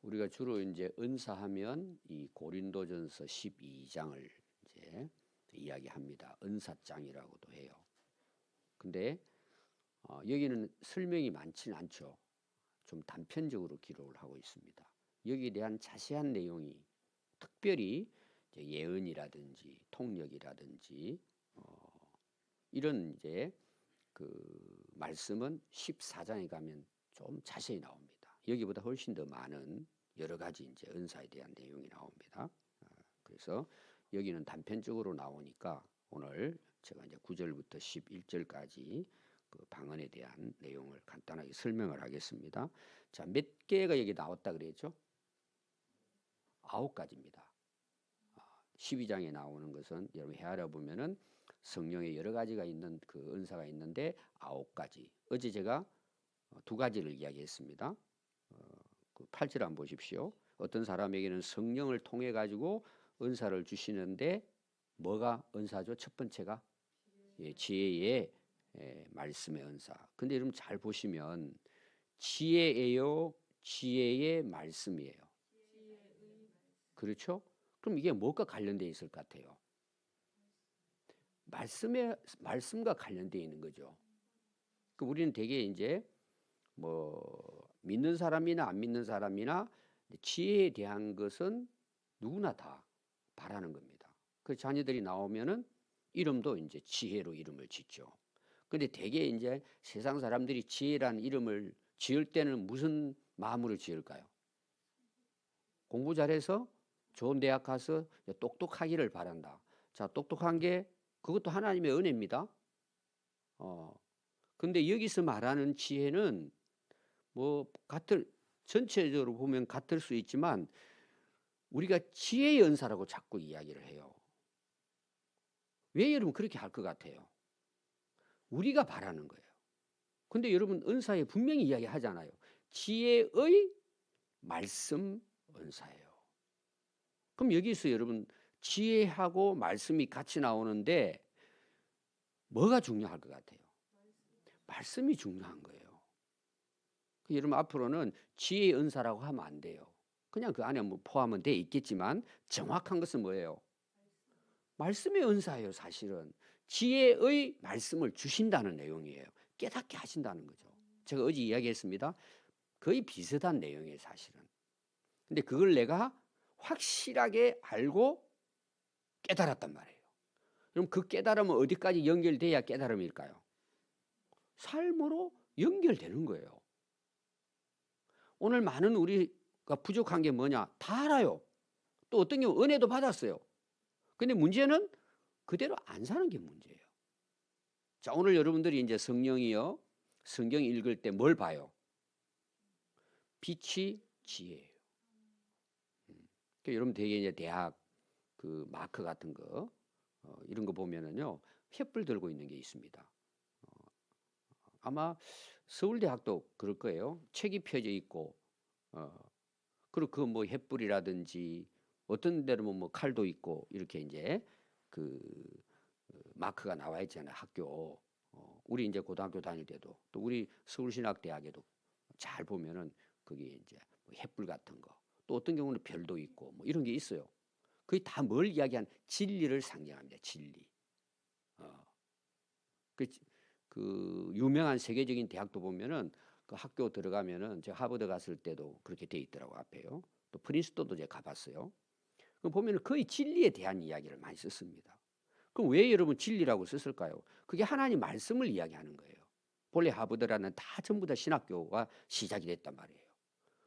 우리가 주로 이제 은사하면 이 고린도전서 12장을 이제 이야기합니다. 은사장이라고도 해요. 근데 여기는 설명이 많지는 않죠. 좀 단편적으로 기록을 하고 있습니다. 여기에 대한 자세한 내용이 특별히 이제 예언이라든지 통역이라든지 이런 이제 그 말씀은 14장에 가면 좀 자세히 나옵니다. 여기보다 훨씬 더 많은 여러 가지 이제 은사에 대한 내용이 나옵니다. 그래서 여기는 단편적으로 나오니까 오늘 제가 이제 9절부터 11절까지 그 방언에 대한 내용을 간단하게 설명을 하겠습니다. 자, 몇 개가 여기 나왔다 그랬죠? 9가지입니다. 12장에 나오는 것은 여러분 헤아려 보면은 성령에 여러 가지가 있는 그 은사가 있는데 9가지. 어제 제가 2가지를 이야기했습니다. 그 8절 한번 보십시오. 어떤 사람에게는 성령을 통해 가지고 은사를 주시는데 뭐가 은사죠? 첫 번째가 지혜의 말씀의 은사. 근데 여러분 잘 보시면 지혜예요, 지혜의 말씀이에요. 그렇죠? 그럼 이게 뭐가 관련되어 있을 것 같아요? 말씀과 관련되어 있는 거죠. 그 우리는 되게 이제 뭐 믿는 사람이나 안 믿는 사람이나 지혜에 대한 것은 누구나 다 바라는 겁니다. 그 자녀들이 나오면은 이름도 이제 지혜로 이름을 짓죠. 근데 되게 이제 세상 사람들이 지혜라는 이름을 지을 때는 무슨 마음으로 지을까요? 공부 잘해서 좋은 대학 가서 똑똑하기를 바란다. 자, 똑똑한 게 그것도 하나님의 은혜입니다. 근데 여기서 말하는 지혜는 뭐 전체적으로 보면 같을 수 있지만 우리가 지혜의 은사라고 자꾸 이야기를 해요. 왜 여러분 그렇게 할 것 같아요? 우리가 바라는 거예요. 근데 여러분 은사에 분명히 이야기하잖아요. 지혜의 말씀 은사예요. 그럼 여기서 여러분 지혜하고 말씀이 같이 나오는데 뭐가 중요할 것 같아요? 말씀이 중요한 거예요. 여러분 앞으로는 지혜의 은사라고 하면 안 돼요. 그냥 그 안에 뭐 포함은 돼 있겠지만 정확한 것은 뭐예요? 말씀의 은사예요. 사실은 지혜의 말씀을 주신다는 내용이에요. 깨닫게 하신다는 거죠. 제가 어제 이야기했습니다. 거의 비슷한 내용이에요. 사실은. 근데 그걸 내가 확실하게 알고 깨달았단 말이에요. 그럼 그 깨달음은 어디까지 연결돼야 깨달음일까요? 삶으로 연결되는 거예요. 오늘 많은 우리가 부족한 게 뭐냐? 다 알아요. 또 어떤 경우 은혜도 받았어요. 근데 문제는 그대로 안 사는 게 문제예요. 자, 오늘 여러분들이 이제 성령 읽을 때 뭘 봐요? 빛이 지혜예요. 그러니까 여러분 되게 이제 대학 그 마크 같은 거 이런 거 보면은요 횃불 들고 있는 게 있습니다. 아마 서울대학도 그럴 거예요. 책이 펴져 있고 그리고 그 뭐 횃불이라든지 어떤 데는 뭐 칼도 있고 이렇게 이제 그 마크가 나와 있잖아요. 학교. 우리 이제 고등학교 다닐 때도 또 우리 서울신학대학에도 잘 보면은 거기 이제 뭐 횃불 같은 거 또 어떤 경우는 별도 있고 뭐 이런 게 있어요. 그게 다 뭘 이야기한 진리를 상징합니다. 진리. 그 유명한 세계적인 대학도 보면은 그 학교 들어가면은 제가 하버드 갔을 때도 그렇게 돼 있더라고 앞에요. 또 프린스턴도 제가 가봤어요. 그 보면은 거의 진리에 대한 이야기를 많이 썼습니다. 그럼 왜 여러분 진리라고 썼을까요? 그게 하나님 말씀을 이야기하는 거예요. 본래 하버드라는 다 전부 다 신학교가 시작이 됐단 말이에요.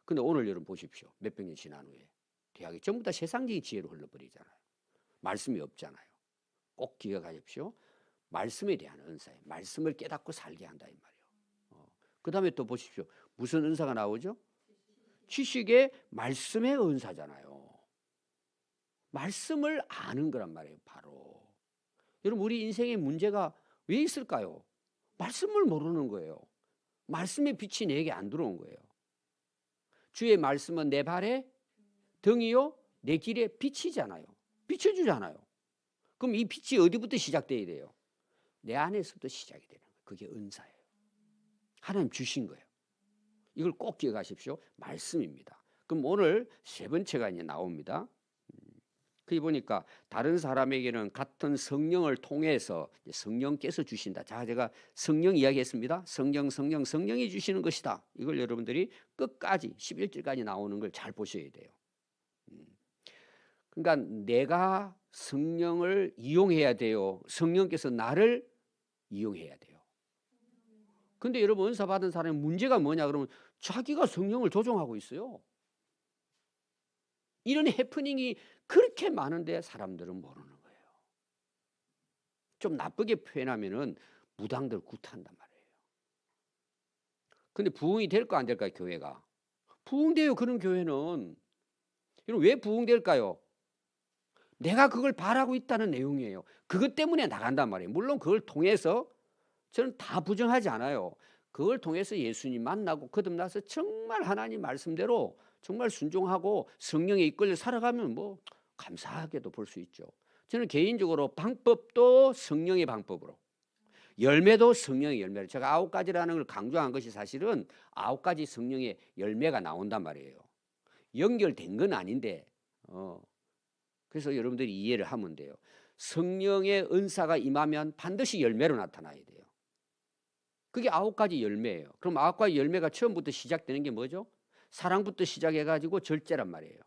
근데 오늘 여러분 보십시오. 몇백 년 지난 후에 대학이 전부 다 세상적인 지혜로 흘러버리잖아요. 말씀이 없잖아요. 꼭 기억하십시오. 말씀에 대한 은사예요. 말씀을 깨닫고 살게 한다 이 말이에요. 그 다음에 또 보십시오. 무슨 은사가 나오죠? 지식의 말씀의 은사잖아요. 말씀을 아는 거란 말이에요. 바로. 여러분 우리 인생의 문제가 왜 있을까요? 말씀을 모르는 거예요. 말씀의 빛이 내게 안 들어온 거예요. 주의 말씀은 내 발에 등이요 내 길에 빛이잖아요. 비춰주잖아요. 그럼 이 빛이 어디부터 시작돼야 돼요? 내 안에서부터 시작이 되는 거예요. 그게 은사예요. 하나님 주신 거예요. 이걸 꼭 기억하십시오. 말씀입니다. 그럼 오늘 세 번째가 이제 나옵니다. 거기 보니까 다른 사람에게는 같은 성령을 통해서 성령께서 주신다. 자, 제가 성령 이야기했습니다. 성령이 주시는 것이다. 이걸 여러분들이 끝까지 11절까지 나오는 걸 잘 보셔야 돼요. 그러니까 내가 성령을 이용해야 돼요. 성령께서 나를 이용해야 돼요. 근데 여러분 은사 받은 사람의 문제가 뭐냐 그러면 자기가 성령을 조종하고 있어요. 이런 해프닝이 그렇게 많은데 사람들은 모르는 거예요. 좀 나쁘게 표현하면은 무당들 구타한단 말이에요. 근데 부흥이 될까 안 될까요, 교회가? 부흥돼요, 그런 교회는. 여러분 왜 부흥될까요? 내가 그걸 바라고 있다는 내용이에요. 그것 때문에 나간단 말이에요. 물론 그걸 통해서 저는 다 부정하지 않아요. 그걸 통해서 예수님 만나고 거듭나서 정말 하나님 말씀대로 정말 순종하고 성령에 이끌려 살아가면 뭐 감사하게도 볼 수 있죠. 저는 개인적으로 방법도 성령의 방법으로, 열매도 성령의 열매로, 제가 9가지라는 걸 강조한 것이 사실은 9가지 성령의 열매가 나온단 말이에요. 연결된 건 아닌데 그래서 여러분들이 이해를 하면 돼요. 성령의 은사가 임하면 반드시 열매로 나타나야 돼요. 그게 9가지 열매예요. 그럼 9가지 열매가 처음부터 시작되는 게 뭐죠? 사랑부터 시작해가지고 절제란 말이에요.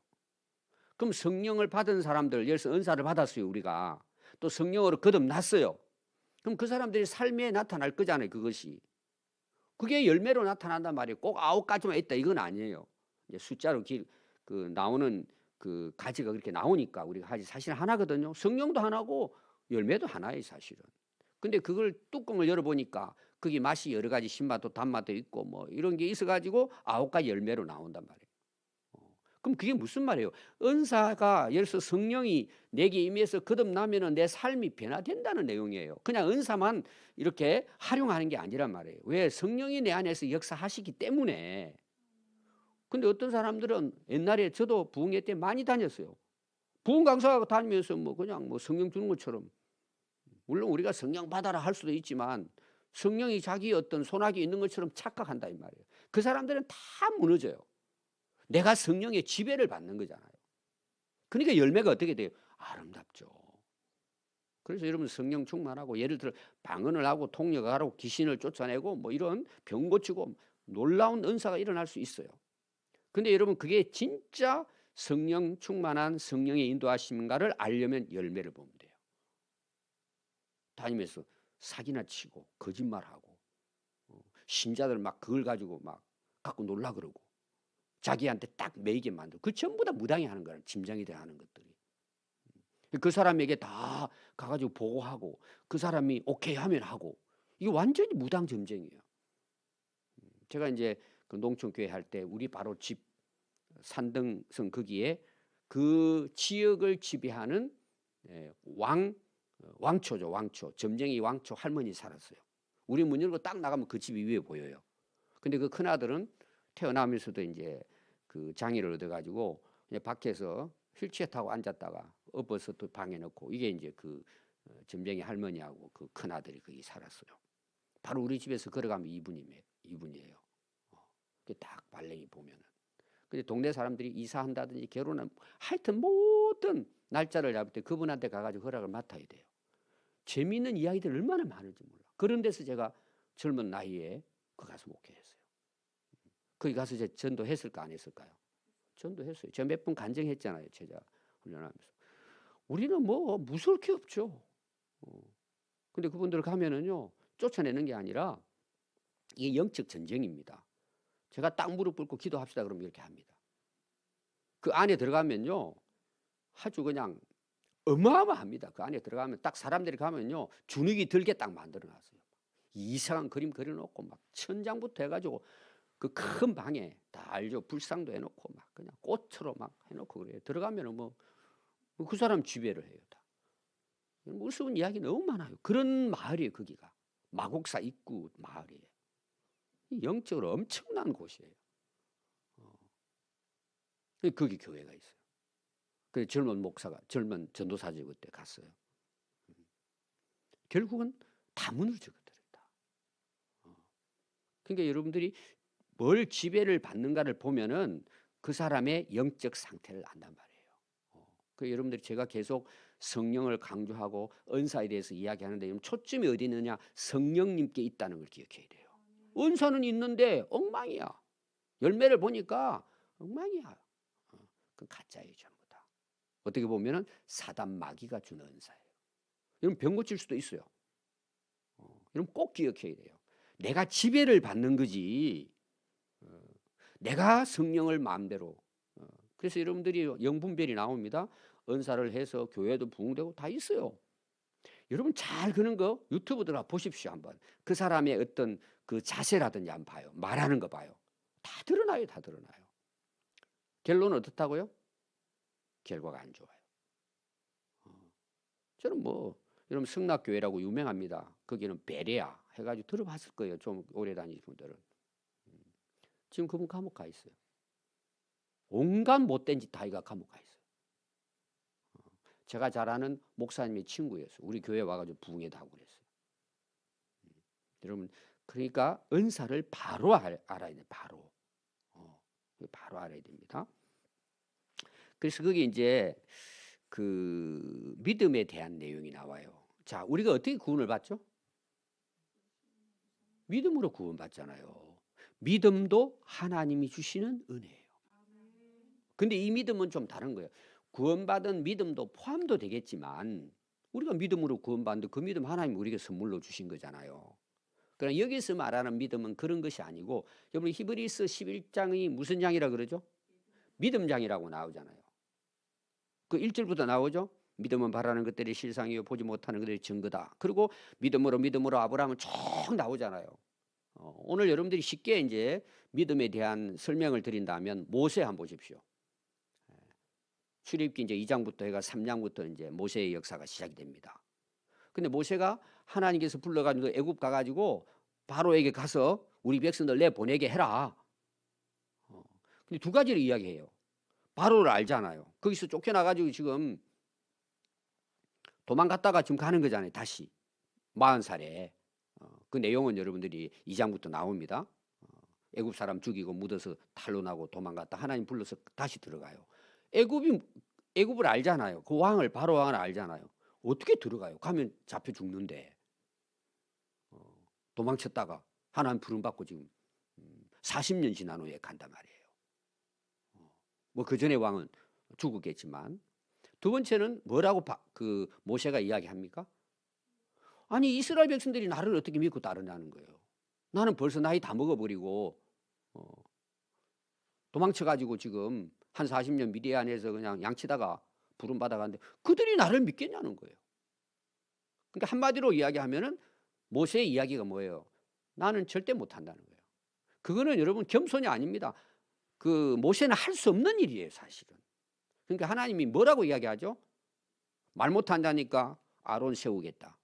그럼 성령을 받은 사람들, 예를 들어서 은사를 받았어요, 우리가. 또 성령으로 거듭났어요. 그럼 그 사람들이 삶에 나타날 거잖아요, 그것이. 그게 열매로 나타난단 말이에요. 꼭 9가지만 있다, 이건 아니에요. 이제 숫자로 나오는 그 가지가 그렇게 나오니까 우리가 하지 사실 하나거든요. 성령도 하나고 열매도 하나예요, 사실은. 근데 그걸 뚜껑을 열어보니까 거기 맛이 여러 가지 신맛도 단맛도 있고 뭐 이런 게 있어가지고 9가지 열매로 나온단 말이에요. 그럼 그게 무슨 말이에요? 은사가 예를 들어서 성령이 내게 임해서 거듭나면은 내 삶이 변화된다는 내용이에요. 그냥 은사만 이렇게 활용하는 게 아니란 말이에요. 왜? 성령이 내 안에서 역사하시기 때문에. 근데 어떤 사람들은 옛날에 저도 부흥회 때 많이 다녔어요. 부흥 강사 다니면서 뭐 그냥 뭐 성령 주는 것처럼, 물론 우리가 성령 받아라 할 수도 있지만 성령이 자기 어떤 손아귀 있는 것처럼 착각한다 이 말이에요. 그 사람들은 다 무너져요. 내가 성령의 지배를 받는 거잖아요. 그러니까 열매가 어떻게 돼요? 아름답죠. 그래서 여러분 성령 충만하고 예를 들어 방언을 하고 통역하고 귀신을 쫓아내고 뭐 이런 병 고치고 놀라운 은사가 일어날 수 있어요. 근데 여러분 그게 진짜 성령 충만한 성령의 인도하심인가를 알려면 열매를 보면 돼요. 다니면서 사기나 치고 거짓말하고 신자들 막 그걸 가지고 막 갖고 놀라 그러고 자기한테 딱 매이게 만들고 그 전부 다 무당이 하는 거야. 짐승이 돼 하는 것들이. 그 사람에게 다 가가지고 보고하고 그 사람이 오케이 하면 하고 이게 완전히 무당 점쟁이에요. 제가 이제 그 농촌교회 할 때 우리 바로 집 산등성 거기에 그 지역을 지배하는 왕초죠. 왕초. 점쟁이 왕초 할머니 살았어요. 우리 문 열고 딱 나가면 그 집이 위에 보여요. 근데 그 큰아들은 태어나면서도 이제 그 장애를 얻어가지고 그냥 밖에서 휠체어 타고 앉았다가 엎어서 또 방에 넣고 이게 이제 그 점쟁이 할머니하고 그 큰아들이 거기 살았어요. 바로 우리 집에서 걸어가면 이분이에요. 그게 딱 발령이 보면은. 근데 동네 사람들이 이사한다든지 결혼은 하여튼 모든 날짜를 잡을 때 그분한테 가가지고 허락을 맡아야 돼요. 재미있는 이야기들 얼마나 많은지 몰라. 그런 데서 제가 젊은 나이에 그 가서 목회했어요. 거기 가서 제가 전도했을까 안 했을까요? 전도했어요. 제가 몇 번 간증했잖아요. 제자 훈련하면서. 우리는 뭐 무서울 게 없죠. 근데 그분들 가면은요 쫓아내는 게 아니라 이게 영적 전쟁입니다. 제가 딱 무릎 꿇고 기도합시다 그러면 이렇게 합니다. 그 안에 들어가면요 아주 그냥 어마어마합니다. 그 안에 들어가면 딱 사람들이 가면요 주눅이 들게 딱 만들어놨어요. 이상한 그림 그려놓고 막 천장부터 해가지고 그 큰 방에 다 알죠. 불상도 해놓고 막 그냥 꽃으로 막 해놓고 그래요. 들어가면은 뭐 그 사람 지배를 해요. 다. 무서운 이야기 너무 많아요. 그런 마을이에요. 거기가 마곡사 입구 마을이에요. 영적으로 엄청난 곳이에요. 거기 교회가 있어요. 그 젊은 전도사지 그때 갔어요. 결국은 다 무너져버렸다. 그러니까 여러분들이 뭘 지배를 받는가를 보면은 그 사람의 영적 상태를 안단 말이에요. 그 여러분들이 제가 계속 성령을 강조하고 은사에 대해서 이야기하는데 초점이 어디 있느냐? 성령님께 있다는 걸 기억해야 돼요. 은사는 있는데 엉망이야. 열매를 보니까 엉망이야. 그건 가짜예요, 전부 다. 어떻게 보면은 사단 마귀가 주는 은사예요. 여러분 병 고칠 수도 있어요. 여러분 꼭 기억해야 돼요. 내가 지배를 받는 거지. 내가 성령을 마음대로. 그래서 여러분들이 영분별이 나옵니다. 은사를 해서 교회도 부흥되고 다 있어요. 여러분 잘 그런 거 유튜브 들어가 보십시오 한번. 그 사람의 어떤 그 자세라든지 한번 봐요. 말하는 거 봐요. 다 드러나요, 다 드러나요. 결론은 어떻다고요? 결과가 안 좋아요. 저는 뭐 여러분 성락교회라고 유명합니다. 거기는 베레아 해가지고 들어봤을 거예요. 좀 오래 다니신 분들은. 지금 그분 감옥 가 있어요. 온갖 못된 짓 다 이가 감옥 가 있어요. 제가 잘 아는 목사님의 친구였어요. 우리 교회 와가지고 부흥회도 하고 그랬어요. 여러분 그러니까 은사를 바로 알아야 돼요. 바로. 바로 알아야 됩니다. 그래서 그게 이제 그 믿음에 대한 내용이 나와요. 자, 우리가 어떻게 구원을 받죠? 믿음으로 구원받잖아요. 믿음도 하나님이 주시는 은혜예요. 근데 이 믿음은 좀 다른 거예요. 구원받은 믿음도 포함도 되겠지만 우리가 믿음으로 구원받는데 그 믿음 하나님이 우리에게 선물로 주신 거잖아요. 그러나 여기서 말하는 믿음은 그런 것이 아니고 여러분 히브리서 11장이 무슨 장이라 그러죠? 믿음장이라고 나오잖아요. 그 1절부터 나오죠. 믿음은 바라는 것들이 실상이요 보지 못하는 것들이 증거다. 그리고 믿음으로 아브라함은 쭉 나오잖아요. 오늘 여러분들이 쉽게 이제 믿음에 대한 설명을 드린다면 모세 한번 보십시오. 출애굽기 이제 2장부터 해가 3장부터 이제 모세의 역사가 시작이 됩니다. 근데 모세가 하나님께서 불러가지고 애굽 가가지고 바로에게 가서 우리 백성들 내 보내게 해라. 근데 두 가지를 이야기해요. 바로를 알잖아요. 거기서 쫓겨나가지고 지금 도망갔다가 지금 가는 거잖아요. 다시 40살에. 그 내용은 여러분들이 2장부터 나옵니다. 애굽 사람 죽이고 묻어서 탈로 나고 도망갔다 하나님 불러서 다시 들어가요. 애굽을 알잖아요. 그 왕을 바로 왕을 알잖아요. 어떻게 들어가요? 가면 잡혀 죽는데. 도망쳤다가 하나님 부름 받고 지금 40년 지난 후에 간단 말이에요. 뭐 그 전에 왕은 죽었겠지만 두 번째는 뭐라고 그 모세가 이야기합니까? 아니 이스라엘 백성들이 나를 어떻게 믿고 따르냐는 거예요. 나는 벌써 나이 다 먹어버리고 도망쳐가지고 지금 한 40년 미디안에서 그냥 양치다가 부름 받아가는데 그들이 나를 믿겠냐는 거예요. 그러니까 한마디로 이야기하면은 모세의 이야기가 뭐예요? 나는 절대 못한다는 거예요. 그거는 여러분 겸손이 아닙니다. 그 모세는 할 수 없는 일이에요, 사실은. 그러니까 하나님이 뭐라고 이야기하죠? 말 못한다니까 아론 세우겠다.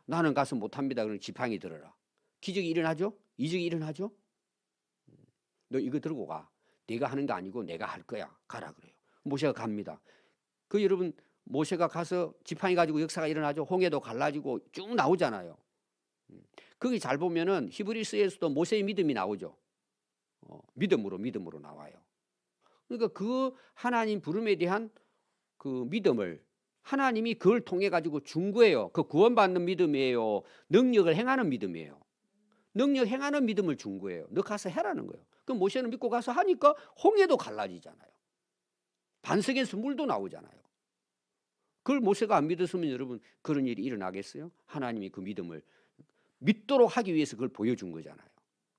나는 가서 못합니다. 그럼 지팡이 들어라. 기적이 일어나죠? 이적이 일어나죠? 너 이거 들고 가. 네가 하는 거 아니고 내가 할 거야. 가라 그래요. 모세가 갑니다. 그 여러분 모세가 가서 지팡이 가지고 역사가 일어나죠. 홍해도 갈라지고 쭉 나오잖아요. 거기 잘 보면은 히브리서에서도 모세의 믿음이 나오죠. 믿음으로 나와요. 그러니까 그 하나님 부름에 대한 그 믿음을 하나님이 그걸 통해 가지고 준 거예요. 그 구원받는 믿음이에요. 능력을 행하는 믿음이에요. 능력 행하는 믿음을 준 거예요. 너 가서 해라는 거예요. 그럼 모세는 믿고 가서 하니까 홍해도 갈라지잖아요. 반석에서 물도 나오잖아요. 그걸 모세가 안 믿었으면 여러분 그런 일이 일어나겠어요? 하나님이 그 믿음을 믿도록 하기 위해서 그걸 보여준 거잖아요.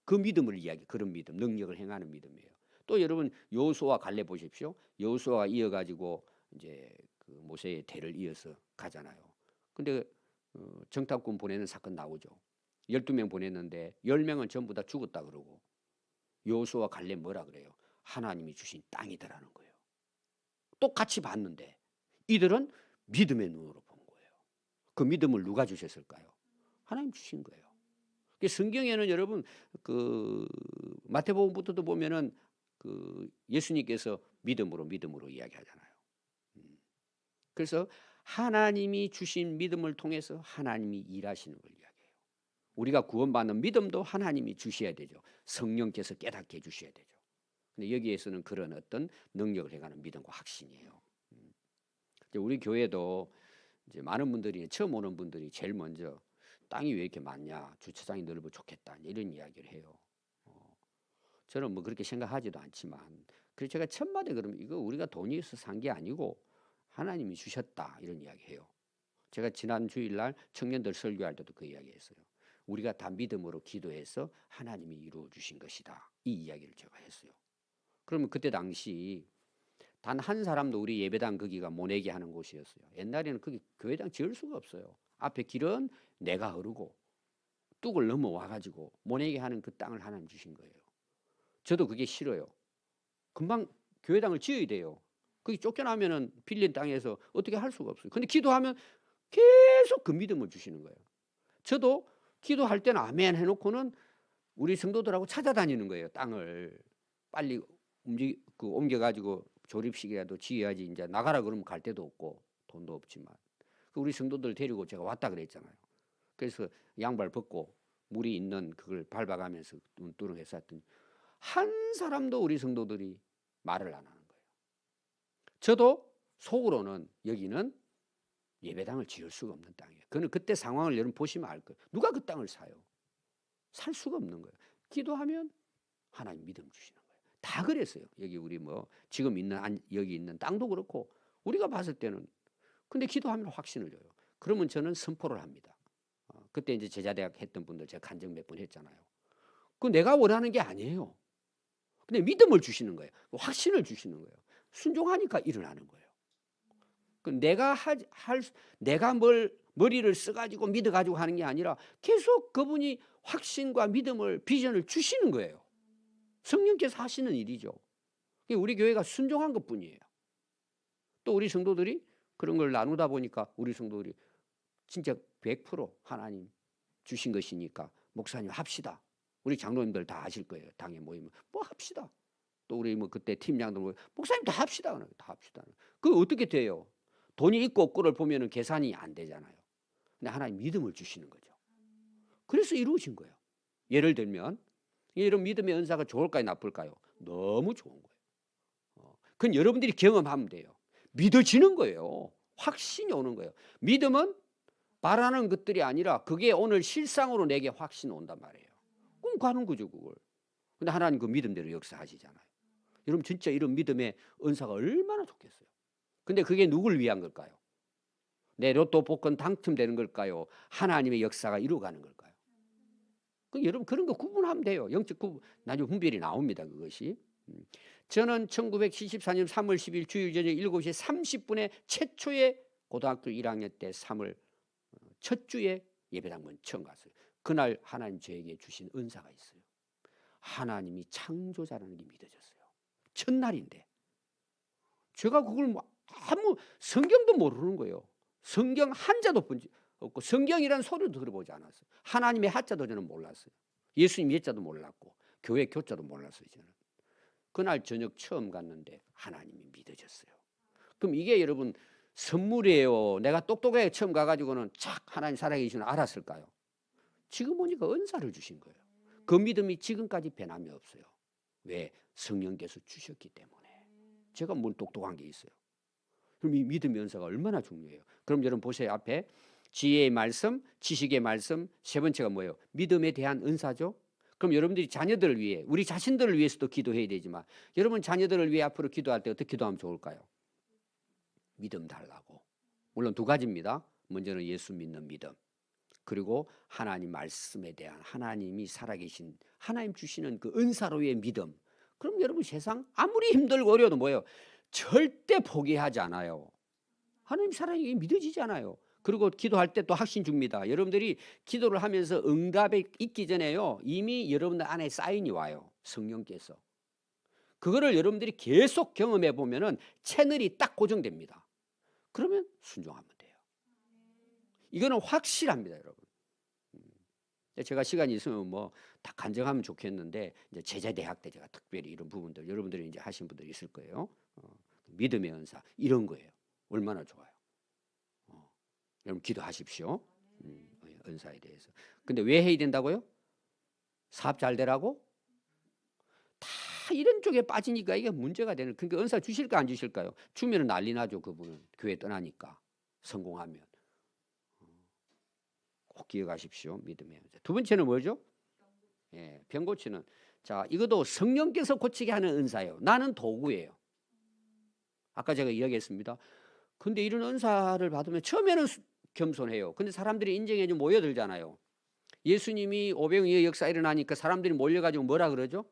그 믿음을 이야기, 그런 믿음, 능력을 행하는 믿음이에요. 또 여러분 여호수아와 갈렙 보십시오. 여호수아가 이어가지고 이제 그 모세의 대를 이어서 가잖아요. 근데 정탐꾼 보내는 사건 나오죠. 12명 보냈는데 10명은 전부 다 죽었다 그러고 여호수아와 갈렙 뭐라 그래요? 하나님이 주신 땅이더라는 거예요. 똑같이 봤는데 이들은 믿음의 눈으로 본 거예요. 그 믿음을 누가 주셨을까요? 하나님 주신 거예요. 성경에는 여러분 그 마태복음부터도 보면은 그 예수님께서 믿음으로 이야기하잖아요. 그래서 하나님이 주신 믿음을 통해서 하나님이 일하시는 걸 이야기해요. 우리가 구원받는 믿음도 하나님이 주셔야 되죠. 성령께서 깨닫게 해주셔야 되죠. 근데 여기에서는 그런 어떤 능력을 해가는 믿음과 확신이에요. 이제 우리 교회도 이제 많은 분들이 처음 오는 분들이 제일 먼저 땅이 왜 이렇게 많냐, 주차장이 넓어 좋겠다 이런 이야기를 해요. 저는 뭐 그렇게 생각하지도 않지만, 그래서 제가 첫마디 그러면 이거 우리가 돈이 있어서 산 게 아니고 하나님이 주셨다 이런 이야기해요. 제가 지난 주일날 청년들 설교할 때도 그 이야기했어요. 우리가 다 믿음으로 기도해서 하나님이 이루어 주신 것이다 이 이야기를 제가 했어요. 그러면 그때 당시 단 한 사람도 우리 예배당 거기가 모내게 하는 곳이었어요. 옛날에는 거기 교회당 지을 수가 없어요. 앞에 길은 내가 흐르고 뚝을 넘어와 가지고 모내게 하는 그 땅을 하나님 주신 거예요. 저도 그게 싫어요. 금방 교회당을 지어야 돼요. 거기 쫓겨나면은 빌린 땅에서 어떻게 할 수가 없어요. 근데 기도하면 계속 그 믿음을 주시는 거예요. 저도 기도할 때는 아멘 해놓고는 우리 성도들하고 찾아다니는 거예요. 땅을 빨리 옮겨가지고 조립식이라도 지어야지. 이제 나가라 그러면 갈 데도 없고 돈도 없지만 우리 성도들 데리고 제가 왔다 그랬잖아요. 그래서 양발 벗고 물이 있는 그걸 밟아가면서 뚜렁해서 했더니 한 사람도 우리 성도들이 말을 안 하는 거예요. 저도 속으로는 여기는 예배당을 지을 수가 없는 땅이에요. 그때 상황을 여러분 보시면 알 거예요. 누가 그 땅을 사요? 살 수가 없는 거예요. 기도하면 하나님 믿음 주시는 거예요. 다 그랬어요. 여기 우리 뭐 지금 있는 여기 있는 땅도 그렇고 우리가 봤을 때는, 근데 기도하면 확신을 줘요. 그러면 저는 선포를 합니다. 그때 이제 제자대학 했던 분들 제가 간증 몇 번 했잖아요. 그 내가 원하는 게 아니에요. 근데 믿음을 주시는 거예요. 확신을 주시는 거예요. 순종하니까 일어나는 거예요. 내가 머리를 써가지고 믿어가지고 하는 게 아니라 계속 그분이 확신과 믿음을, 비전을 주시는 거예요. 성령께서 하시는 일이죠. 우리 교회가 순종한 것뿐이에요. 또 우리 성도들이 그런 걸 나누다 보니까 우리 성도들이 진짜 100% 하나님 주신 것이니까 목사님 합시다. 우리 장로님들 다 아실 거예요. 당에 모이면 뭐 합시다. 또 우리 뭐 그때 팀장들 모이면 목사님 다 합시다. 다 합시다. 그게 어떻게 돼요? 돈이 있고 없고를 보면은 계산이 안 되잖아요. 근데 하나님 믿음을 주시는 거죠. 그래서 이루어진 거예요. 예를 들면 이런 믿음의 은사가 좋을까요, 나쁠까요? 너무 좋은 거예요. 그건 여러분들이 경험하면 돼요. 믿어지는 거예요. 확신이 오는 거예요. 믿음은 바라는 것들이 아니라 그게 오늘 실상으로 내게 확신이 온단 말이에요. 그럼 가는 거죠, 그걸. 근데 하나님 그 믿음대로 역사하시잖아요. 여러분 진짜 이런 믿음의 은사가 얼마나 좋겠어요. 근데 그게 누굴 위한 걸까요? 내 로또 복권 당첨되는 걸까요? 하나님의 역사가 이루어가는 걸까요? 여러분 그런 거 구분하면 돼요. 영적 구분, 나중에 분별이 나옵니다. 그것이. 저는 1974년 3월 10일 주일 저녁 7시 30분에 최초의 고등학교 1학년 때 3월 첫 주에 예배당문 처음 갔어요. 그날 하나님 저에게 주신 은사가 있어요. 하나님이 창조자라는 게 믿어졌어요. 첫날인데 제가 그걸 뭐 아무 성경도 모르는 거예요. 성경 한자도 본 적 없고 성경이라는 소리도 들어보지 않았어요. 하나님의 하자도 저는 몰랐어요. 예수님 예자도 몰랐고 교회 교자도 몰랐어요. 저는 그날 저녁 처음 갔는데 하나님이 믿어졌어요. 그럼 이게 여러분 선물이에요? 내가 똑똑하게 처음 가가지고는 착 하나님 살아계시는 알았을까요? 지금 보니까 은사를 주신 거예요. 그 믿음이 지금까지 변함이 없어요. 왜? 성령께서 주셨기 때문에. 제가 뭘 똑똑한 게 있어요. 그럼 이 믿음의 은사가 얼마나 중요해요. 그럼 여러분 보세요. 앞에 지혜의 말씀, 지식의 말씀, 세 번째가 뭐예요? 믿음에 대한 은사죠. 그럼 여러분들이 자녀들을 위해, 우리 자신들을 위해서도 기도해야 되지만 여러분 자녀들을 위해 앞으로 기도할 때 어떻게 기도하면 좋을까요? 믿음 달라고. 물론 두 가지입니다. 먼저는 예수 믿는 믿음. 그리고 하나님 말씀에 대한, 하나님이 살아계신 하나님 주시는 그 은사로의 믿음. 그럼 여러분 세상 아무리 힘들고 어려워도 뭐예요? 절대 포기하지 않아요. 하나님 사랑이 믿어지지 않아요. 그리고 기도할 때 또 확신 줍니다. 여러분들이 기도를 하면서 응답이 있기 전에요, 이미 여러분들 안에 사인이 와요. 성령께서. 그거를 여러분들이 계속 경험해 보면은 채널이 딱 고정됩니다. 그러면 순종하면 돼요. 이거는 확실합니다, 여러분. 제가 시간이 있으면 뭐 다 간증하면 좋겠는데 이제 제자대학 때 제가 특별히 이런 부분들 여러분들이 이제 하신 분들이 있을 거예요. 믿음의 은사 이런 거예요. 얼마나 좋아요. 여러분 기도하십시오. 은사에 대해서. 근데 왜 해야 된다고요? 사업 잘 되라고? 다 이런 쪽에 빠지니까 이게 문제가 되는. 그러니까 은사 주실까 안 주실까요? 주면은 난리 나죠. 그분은 교회 떠나니까 성공하면. 꼭 기억하십시오. 믿음의 은사. 두 번째는 뭐죠? 예, 병 고치는. 자, 이것도 성령께서 고치게 하는 은사예요. 나는 도구예요. 아까 제가 이야기했습니다. 근데 이런 은사를 받으면 처음에는 겸손해요. 근데 사람들이 인정해주면 모여들잖아요. 예수님이 오병이어 역사 일어나니까 사람들이 몰려가지고 뭐라 그러죠?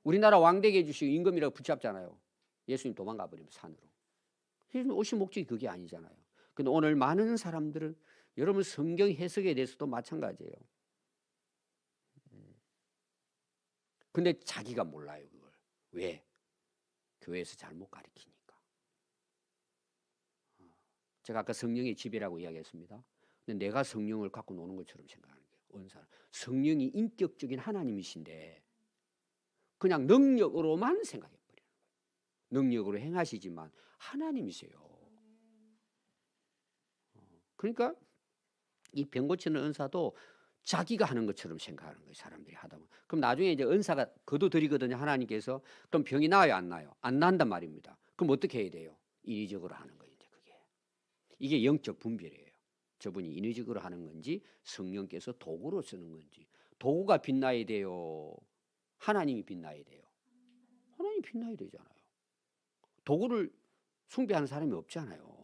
우리나라 왕되게 해주시고 임금이라고 붙잡잖아요. 예수님 도망가 버리면 산으로. 예수님 오신 목적이 그게 아니잖아요. 근데 오늘 많은 사람들은 여러분 성경 해석에 대해서도 마찬가지예요. 근데 자기가 몰라요 그걸. 왜? 교회에서 잘못 가르치니까. 제가 아까 성령의 지배라고 이야기했습니다. 근데 내가 성령을 갖고 노는 것처럼 생각하는 거예요. 은사. 성령이 인격적인 하나님이신데 그냥 능력으로만 생각해버리는 거예요. 능력으로 행하시지만 하나님이세요. 그러니까 이 병 고치는 은사도 자기가 하는 것처럼 생각하는 거예요. 사람들이 하다 보면. 그럼 나중에 이제 은사가 거둬들이거든요. 하나님께서. 그럼 병이 나아요, 안 나요? 안 난단 말입니다. 그럼 어떻게 해야 돼요? 인위적으로 하는 거예요. 이제 그게. 이게 영적 분별이에요. 저분이 인위적으로 하는 건지 성령께서 도구로 쓰는 건지. 도구가 빛나야 돼요. 하나님이 빛나야 돼요. 하나님이 빛나야 되잖아요. 도구를 숭배하는 사람이 없잖아요.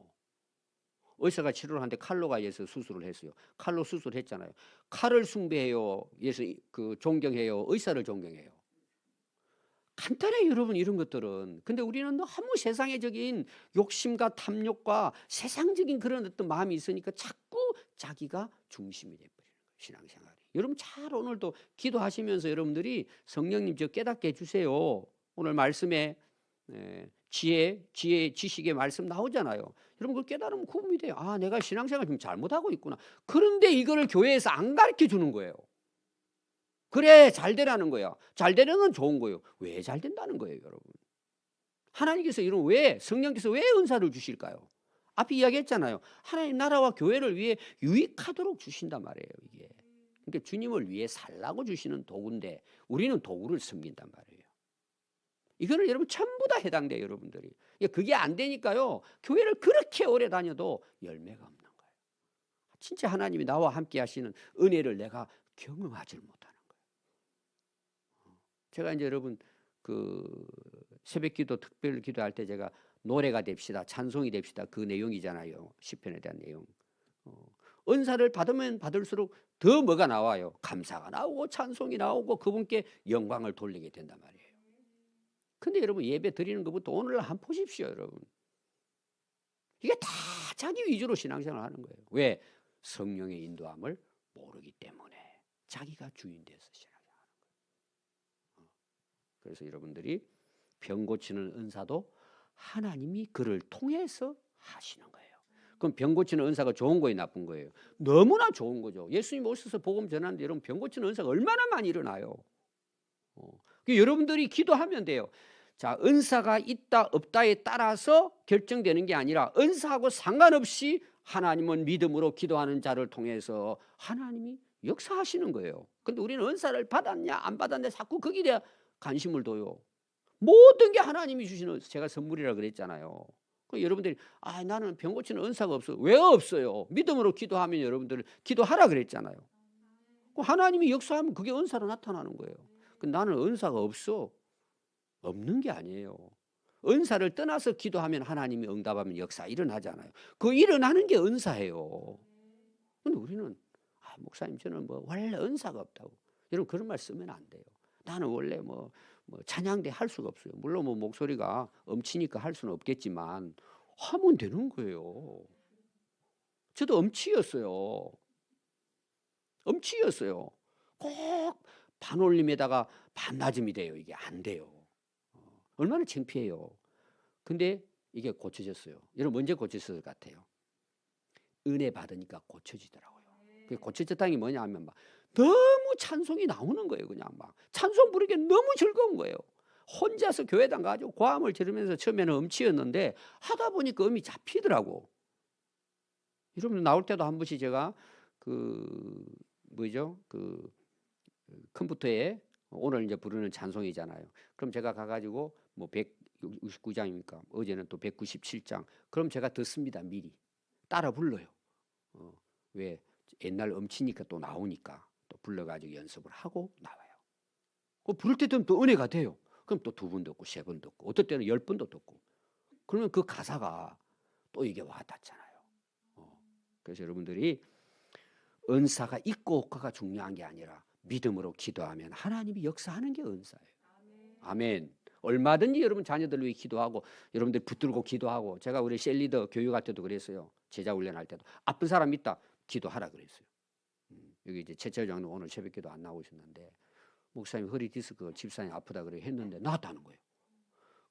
의사가 치료를 하는데 칼로 가해서 수술을 했어요. 칼로 수술했잖아요. 칼을 숭배해요. 예수 그 존경해요. 의사를 존경해요. 간단해요, 여러분 이런 것들은. 근데 우리는 너무 세상적인 욕심과 탐욕과 세상적인 그런 어떤 마음이 있으니까 자꾸 자기가 중심이 돼버리는 거예요. 신앙생활이. 여러분 잘 오늘도 기도하시면서 여러분들이 성령님 저 깨닫게 해주세요. 오늘 말씀에 지식의 말씀 나오잖아요. 여러분 그걸 깨달으면 구분이 돼요. 아, 내가 신앙생활 좀 잘못하고 있구나. 그런데 이거를 교회에서 안 가르쳐 주는 거예요. 그래, 잘 되라는 거야. 잘 되는 건 좋은 거예요. 왜 잘 된다는 거예요, 여러분? 하나님께서 이런 왜 성령께서 왜 은사를 주실까요? 앞에 이야기했잖아요. 하나님 나라와 교회를 위해 유익하도록 주신단 말이에요, 이게. 그러니까 주님을 위해 살라고 주시는 도구인데 우리는 도구를 섬긴단 말이에요. 이거는 여러분 전부 다 해당돼요, 여러분들이. 그게 안 되니까요. 교회를 그렇게 오래 다녀도 열매가 없는 거예요. 진짜 하나님이 나와 함께 하시는 은혜를 내가 경험하지 못하는 거예요. 제가 이제 여러분 그 새벽기도 특별 기도할 때 제가 노래가 됩시다, 찬송이 됩시다 그 내용이잖아요. 시편에 대한 내용. 은사를 받으면 받을수록 더 뭐가 나와요? 감사가 나오고 찬송이 나오고 그분께 영광을 돌리게 된단 말이에요. 근데 여러분 예배 드리는 것부터 오늘 한번 보십시오, 여러분. 이게 다 자기 위주로 신앙생활 하는 거예요. 왜? 성령의 인도함을 모르기 때문에 자기가 주인 돼서 신앙생활 하는 거예요. 그래서 여러분들이 병 고치는 은사도 하나님이 그를 통해서 하시는 거예요. 그럼 병 고치는 은사가 좋은 거예요, 나쁜 거예요? 너무나 좋은 거죠. 예수님 오셔서 복음 전하는데 여러분 병 고치는 은사가 얼마나 많이 일어나요. 여러분들이 기도하면 돼요. 자, 은사가 있다 없다에 따라서 결정되는 게 아니라 은사하고 상관없이 하나님은 믿음으로 기도하는 자를 통해서 하나님이 역사하시는 거예요. 근데 우리는 은사를 받았냐 안 받았냐 자꾸 거기에 대해 관심을 둬요. 모든 게 하나님이 주시는 제가 선물이라 그랬잖아요. 여러분들이 나는 병 고치는 은사가 없어. 왜 없어요? 믿음으로 기도하면 여러분들 기도하라 그랬잖아요. 하나님이 역사하면 그게 은사로 나타나는 거예요. 나는 은사가 없어. 없는 게 아니에요. 은사를 떠나서 기도하면 하나님이 응답하면 역사 일어나잖아요. 그 일어나는 게 은사예요. 근데 우리는 목사님 저는 뭐 원래 은사가 없다고. 여러분 그런 말 쓰면 안 돼요. 나는 원래 뭐 찬양대 할 수가 없어요. 물론 뭐 목소리가 엄치니까 할 수는 없겠지만 하면 되는 거예요. 저도 엄치였어요. 꼭 반올림에다가 반낮음이 돼요. 이게 안 돼요. 얼마나 창피해요. 근데 이게 고쳐졌어요. 여러분 언제 고쳐졌을 것 같아요? 은혜 받으니까 고쳐지더라고요. 그게 고쳐졌다는 게 뭐냐 하면 막 너무 찬송이 나오는 거예요. 그냥 막 찬송 부르기 너무 즐거운 거예요. 혼자서 교회당 가지고 고함을 지르면서 처음에는 음치였는데 하다 보니까 음이 잡히더라고. 여러분 나올 때도 한 번씩 제가 그 컴퓨터에 오늘 이제 부르는 찬송이잖아요. 그럼 제가 가가지고 뭐 169장입니까? 어제는 또 197장. 그럼 제가 듣습니다. 미리 따라 불러요. 왜 옛날 음치니까 또 나오니까 또 불러가지고 연습을 하고 나와요. 부를 때 되면 또 은혜가 돼요. 그럼 또 2번 듣고 3번 듣고 어떨 때는 10번도 듣고. 그러면 그 가사가 또 이게 와닿잖아요. 그래서 여러분들이 은사가 있고 없고가 중요한 게 아니라 믿음으로 기도하면 하나님이 역사하는 게 은사예요. 아멘. 얼마든지 여러분 자녀들 위해 기도하고 여러분들 붙들고 기도하고 제가 우리 셀리더 교육할 때도 그랬어요. 제자 훈련할 때도 아픈 사람 있다 기도하라 그랬어요. 여기 이제 최철 장로 오늘 새벽기도 안 나오셨는데 목사님 허리 디스크 집사님 아프다 그래 했는데 나았다는 거예요.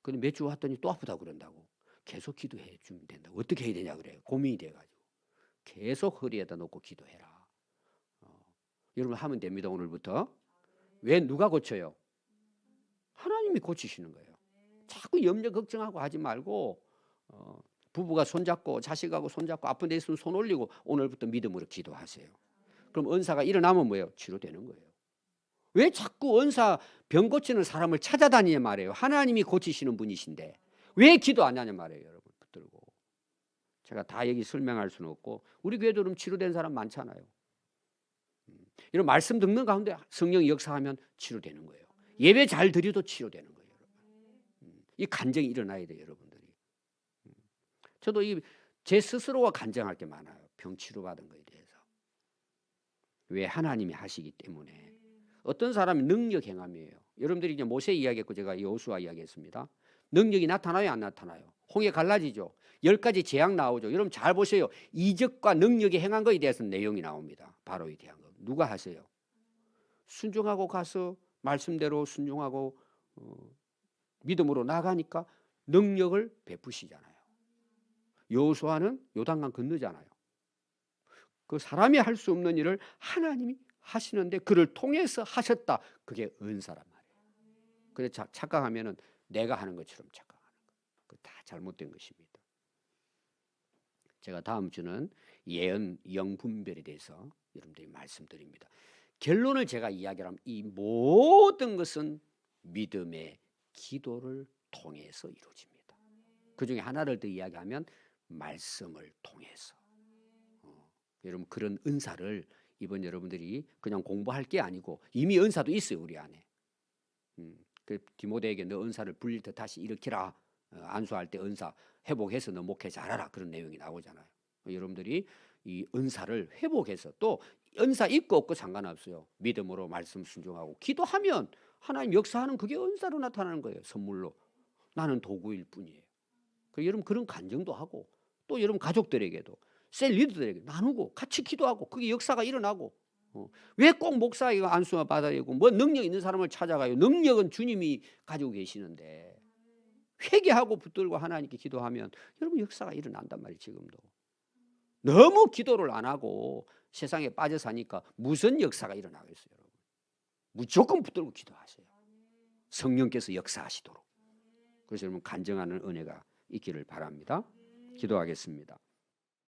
근데 몇 주 왔더니 또 아프다 그런다고. 계속 기도해 주면 된다고. 어떻게 해야 되냐 그래요. 고민이 돼가지고 계속 허리에다 놓고 기도해라. 여러분 하면 됩니다. 오늘부터. 왜 누가 고쳐요? 하나님이 고치시는 거예요. 자꾸 염려 걱정하고 하지 말고 부부가 손잡고 자식하고 손잡고 아픈 데 있으면 손 올리고 오늘부터 믿음으로 기도하세요. 그럼 은사가 일어나면 뭐예요? 치료되는 거예요. 왜 자꾸 은사 병 고치는 사람을 찾아다니냐 말이에요. 하나님이 고치시는 분이신데 왜 기도 안 하냐 말이에요. 여러분 붙들고. 제가 다 여기 설명할 수는 없고 우리 교회도 그럼 치료된 사람 많잖아요. 이런 말씀 듣는 가운데 성령이 역사하면 치료되는 거예요. 예배 잘 드려도 치료되는 거예요. 이 간증이 일어나야 돼요. 여러분들이. 저도 제 스스로가 간증할 게 많아요. 병 치료받은 거에 대해서. 왜 하나님이 하시기 때문에. 어떤 사람이 능력 행함이에요. 여러분들이 이제 모세 이야기했고 제가 여호수아 이야기했습니다. 능력이 나타나요 안 나타나요? 홍해 갈라지죠. 10가지 재앙 나오죠. 여러분 잘 보세요. 이적과 능력이 행한 것에 대해서 내용이 나옵니다. 바로에 대한 거. 누가 하세요? 순종하고 가서 말씀대로 순종하고 믿음으로 나가니까 능력을 베푸시잖아요. 여호수아는 요단강 건너잖아요. 그 사람이 할 수 없는 일을 하나님이 하시는데 그를 통해서 하셨다. 그게 은사란 말이에요. 그래서 착각하면은 내가 하는 것처럼 착각하는 거예요. 그 다 잘못된 것입니다. 제가 다음 주는 예언 영분별에 대해서 여러분들이 말씀드립니다. 결론을 제가 이야기하면 이 모든 것은 믿음의 기도를 통해서 이루어집니다. 그중에 하나를 더 이야기하면 말씀을 통해서. 여러분 그런 은사를 이번 여러분들이 그냥 공부할 게 아니고 이미 은사도 있어요. 우리 안에. 그 디모데에게 너 은사를 불릴 때 다시 일으키라. 안수할 때 은사 회복해서 너 목회 잘하라. 그런 내용이 나오잖아요. 여러분들이 이 은사를 회복해서 또 은사 있고 없고 상관없어요. 믿음으로 말씀 순종하고 기도하면 하나님 역사하는 그게 은사로 나타나는 거예요. 선물로. 나는 도구일 뿐이에요. 여러분 그런 간증도 하고 또 여러분 가족들에게도 셀 리더들에게 나누고 같이 기도하고 그게 역사가 일어나고 왜 꼭 목사가 안수만 받아야 되고 뭐 능력 있는 사람을 찾아가요. 능력은 주님이 가지고 계시는데 회개하고 붙들고 하나님께 기도하면 여러분 역사가 일어난단 말이에요. 지금도. 너무 기도를 안 하고 세상에 빠져 사니까 무슨 역사가 일어나겠어요. 여러분. 무조건 붙들고 기도하세요. 성령께서 역사하시도록. 그래서 여러분 간증하는 은혜가 있기를 바랍니다. 기도하겠습니다.